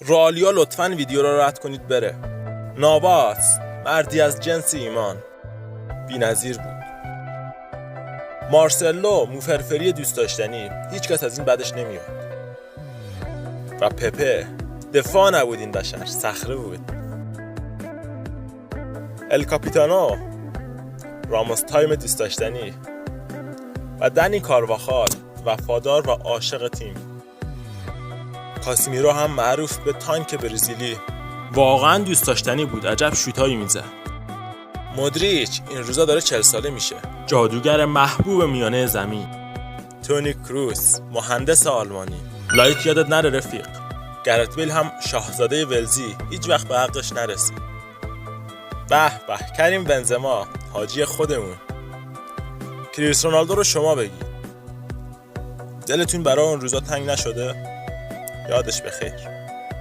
رالیا لطفاً ویدیو را رد کنید بره. ناواس مردی از جنس ایمان، بی‌نظیر بود. مارسلو موفرفری دوست داشتنی، هیچ کس از این بدش نمیاد. و پپه دفاع نبود، این بشر صخره بود. ال کاپیتانو راموس تایم دوست داشتنی و دنی کارواخال وفادار و عاشق تیم. کاسیمیرو هم معروف به تانک برزیلی، واقعا دوست داشتنی بود، عجب شوتایی میزد. مودریچ این روزا داره 40 ساله میشه، جادوگر محبوب میانه زمین. تونی کروس مهندس آلمانی، لایت یادت نره رفیق. گرت بیل هم شاهزاده ولزی، هیچ وقت به حقش نرسید. به به کریم بنزما حاجی خودمون. کریس رونالدو رو شما بگید. دلتون برای اون روزا تنگ نشده؟ یادش بخیر.